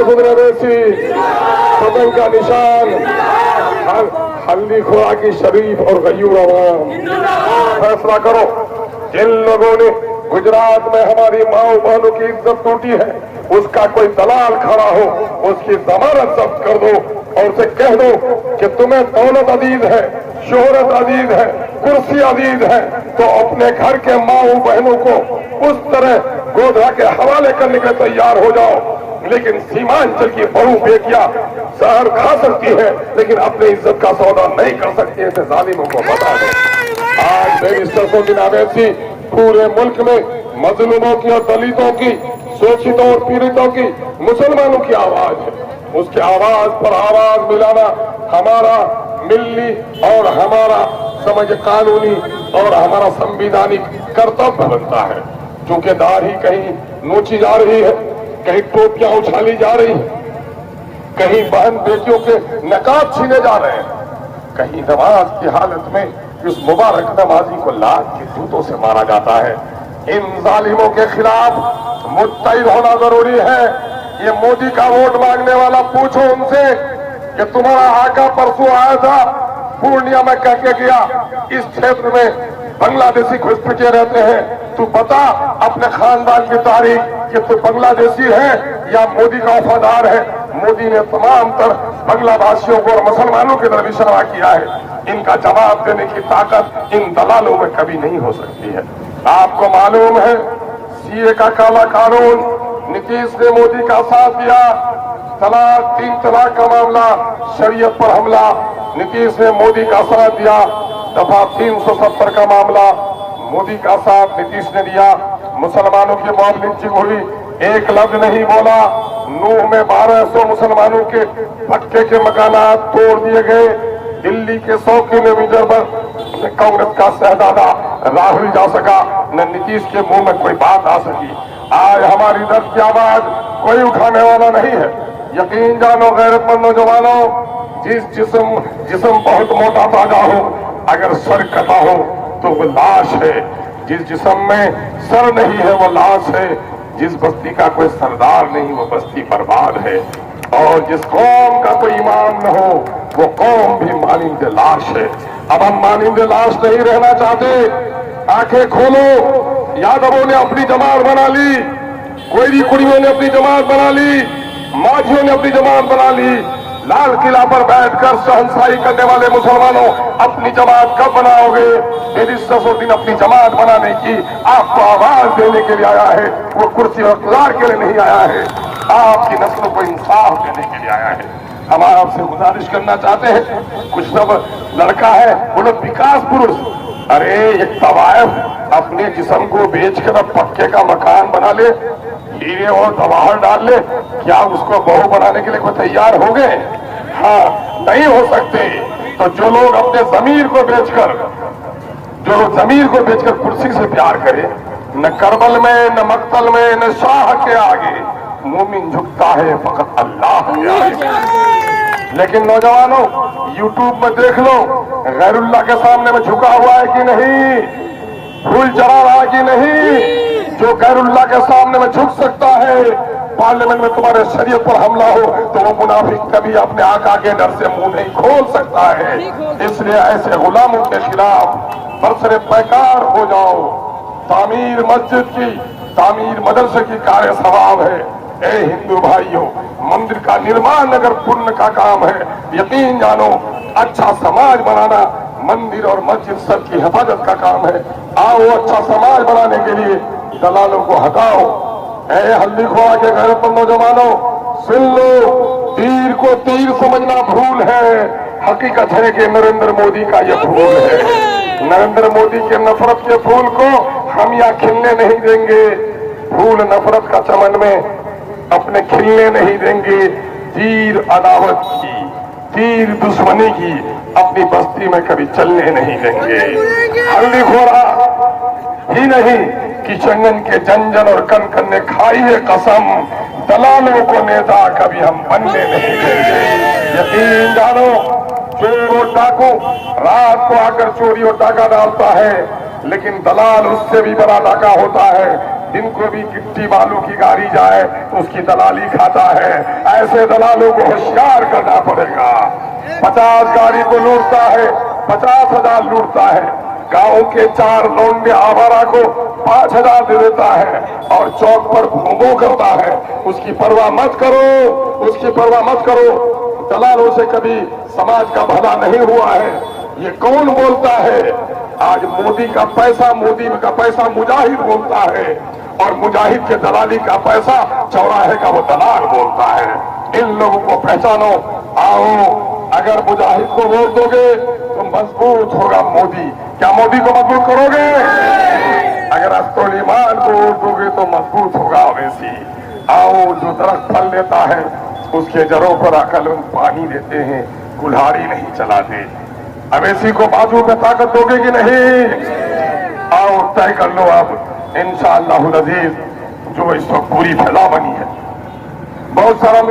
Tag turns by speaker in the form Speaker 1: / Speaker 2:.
Speaker 1: सुधरे वैसी पतंग का निशान हल्दी खोरा की शरीफ और गयूर अवाम। फैसला करो, जिन लोगों ने गुजरात में हमारी माओ बहनों की इज्जत टूटी है, उसका कोई दलाल खड़ा हो, उसकी जमानत जब्त कर दो और उसे कह दो कि तुम्हें दौलत अजीज है, शोहरत अजीज है, कुर्सी अजीज है, तो अपने घर के माओ बहनों को उस तरह गोधरा के हवाले करने के तैयार हो जाओ। लेकिन सीमांचल की बहू बेटियां जहर खा सकती है लेकिन अपनी इज्जत का सौदा नहीं कर सकती है, ऐसे जालिमों को बता दो। आज बैरिस्टर सोबिन अवैसी पूरे मुल्क में मजलूमों की और दलितों की, शोषितों और पीड़ितों की, मुसलमानों की आवाज है। उसके आवाज पर आवाज मिलाना हमारा मिल्ली और हमारा समझ कानूनी और हमारा संविधानिक कर्तव्य बनता है। चूंकि दाढ़ी कहीं नोची जा रही है, कहीं टोपियां उछाली जा रही है, कहीं बहन बेटियों के नकाब छीने जा रहे हैं, कहीं नमाज की हालत में इस मुबारक नमाजी को लात के जूतों से मारा जाता है। इन जालिमों के खिलाफ मुत्तहिद होना जरूरी है। ये मोदी का वोट मांगने वाला पूछो उनसे कि तुम्हारा आका परसों आया था, पूर्णिया में कह के गया इस क्षेत्र में बांग्लादेशी घुसपैठिए रहते हैं, तू बता अपने खानदान की तारीख कि तू बांग्लादेशी है या मोदी का वफादार है। मोदी ने तमाम तरह बांग्लादेशियों को और मुसलमानों की तरफ इशारा किया है। इनका जवाब देने की ताकत इन दलालों में कभी नहीं हो सकती है। आपको मालूम है सीए का काला कानून, नीतीश ने मोदी का साथ दिया, तलाक 3 तलाक का मामला, शरीयत पर हमला, नीतीश ने मोदी का साथ दिया। दफा 370 का मामला, मोदी का साथ नीतीश ने दिया। मुसलमानों की मॉब लिंचिंग हुई, एक लफ्ज नहीं बोला। नूह में 1200 मुसलमानों के पक्के के मकानात तोड़ दिए गए। दिल्ली के 100 किलोमीटर पर कांग्रेस का शहजादा राहुल जा सका, न नीतीश के मुंह में कोई बात आ सकी। आज हमारी दर्द की आवाज कोई उठाने वाला नहीं है। यकीन जानो गैरतमंद नौजवानों, जिस्म बहुत मोटा ताजा हो, अगर सर कटा हो तो वो लाश है। जिस जिस्म में सर नहीं है वो लाश है। जिस बस्ती का कोई सरदार नहीं वो बस्ती बर्बाद है। और जिस कौम का कोई इमाम न हो वो कौम भी मानिंदे लाश है। अब हम मानिंदे लाश नहीं रहना चाहते। आंखें खोलो, यादवों ने अपनी जमात बना ली, कोयरी कुड़ियों ने अपनी जमात बना ली, माझियों ने अपनी जमात बना ली। लाल किला पर बैठकर शहंशाही करने वाले मुसलमानों, अपनी जमात कब बनाओगे? बैरिस्टर अपनी जमात बनाने की आपको आवाज देने के लिए आया है, वो कुर्सी और इक़्तिदार के लिए नहीं आया है। आपकी नस्लों को इंसाफ देने के लिए आया है। हम आपसे गुजारिश करना चाहते हैं, कुछ सब लड़का है वो लोग विकास पुरुष, अरे एक तवायफ अपने जिस्म को बेचकर अब पक्के का मकान बना ले, हीरे और जवाहर डाल ले, क्या उसको बहू बनाने के लिए कोई तैयार हो गए? हाँ, नहीं हो सकते। तो जो लोग अपने जमीर को बेचकर कुर्सी से प्यार करे, न करबल में, न मक्तल में, न शाह के आगे मोमिन झुकता है फकत अल्लाह के आगे। लेकिन नौजवानों, यूट्यूब में देख लो, गैरुल्लाह के सामने में झुका हुआ है कि नहीं, फूल चढ़ा रहा है कि नहीं। जो गैरुल्लाह के सामने में झुक सकता है, पार्लियामेंट में तुम्हारे शरीयत पर हमला हो तो वो मुनाफिक कभी अपने आका के डर से मुंह नहीं खोल सकता है। इसलिए ऐसे गुलामों के खिलाफ बरसरे पैकार हो जाओ। तामीर मस्जिद की, तामीर मदरसे की कार्य सवाब है। ए हिंदू भाइयों, मंदिर का निर्माण अगर पुण्य का काम है, यकीन जानो अच्छा समाज बनाना मंदिर और मस्जिद सब की हिफाजत का काम है। आओ अच्छा समाज बनाने के लिए दलालों को हटाओ। ए हल्दी खोआ के गैरतमंद नौजवानों, सुन लो, तीर को तीर समझना भूल है। हकीकत है कि नरेंद्र मोदी का यह फूल है। नरेंद्र मोदी के नफरत के फूल को हम यहाँ खिलने नहीं देंगे। फूल नफरत का चमन में अपने खिलने नहीं देंगे। तीर अदावत की, तीर दुश्मनी की अपनी बस्ती में कभी चलने नहीं देंगे। हल्दी खोरा ही नहीं कि चंगन के जंजन और कन कन ने खाई है कसम, दलालों को नेता कभी हम बनने नहीं देंगे। यकीन जानो, चोर और डाकू रात को आकर चोरी और डाका डालता है, लेकिन दलाल उससे भी बड़ा डाका होता है। इनको भी गिट्टी बालू की गाड़ी जाए तो उसकी दलाली खाता है। ऐसे दलालों को होशियार करना पड़ेगा। 50 गाड़ी को लूटता है, 50,000 लूटता है। गांव के 4 लौंडे आवारा को 5,000 दे देता है और चौक पर भोंगो करता है। उसकी परवाह मत करो, उसकी परवाह मत करो। दलालों से कभी समाज का भला नहीं हुआ है। ये कौन बोलता है? आज मोदी का पैसा मुजाहिद बोलता है और मुजाहिद के दलाली का पैसा चौराहे का वो दलाल बोलता है। इन लोगों को पहचानो। आओ, अगर मुजाहिद को वोट दोगे तो मजबूत होगा मोदी। क्या मोदी को मजबूत करोगे? अगर अस्तुल ईमान को वोट दोगे तो मजबूत होगा अवैसी। आओ, जो दरख्त फल लेता है उसके जड़ों पर अकलमंद पानी देते हैं, कुल्हाड़ी नहीं चलाते। अवैसी को बाजू में ताकत दोगे कि नहीं? आओ, तय कर लो अब इंशाअल्लाहुल अजीज। जो इस वक्त पूरी फैला बनी है, बहुत सारा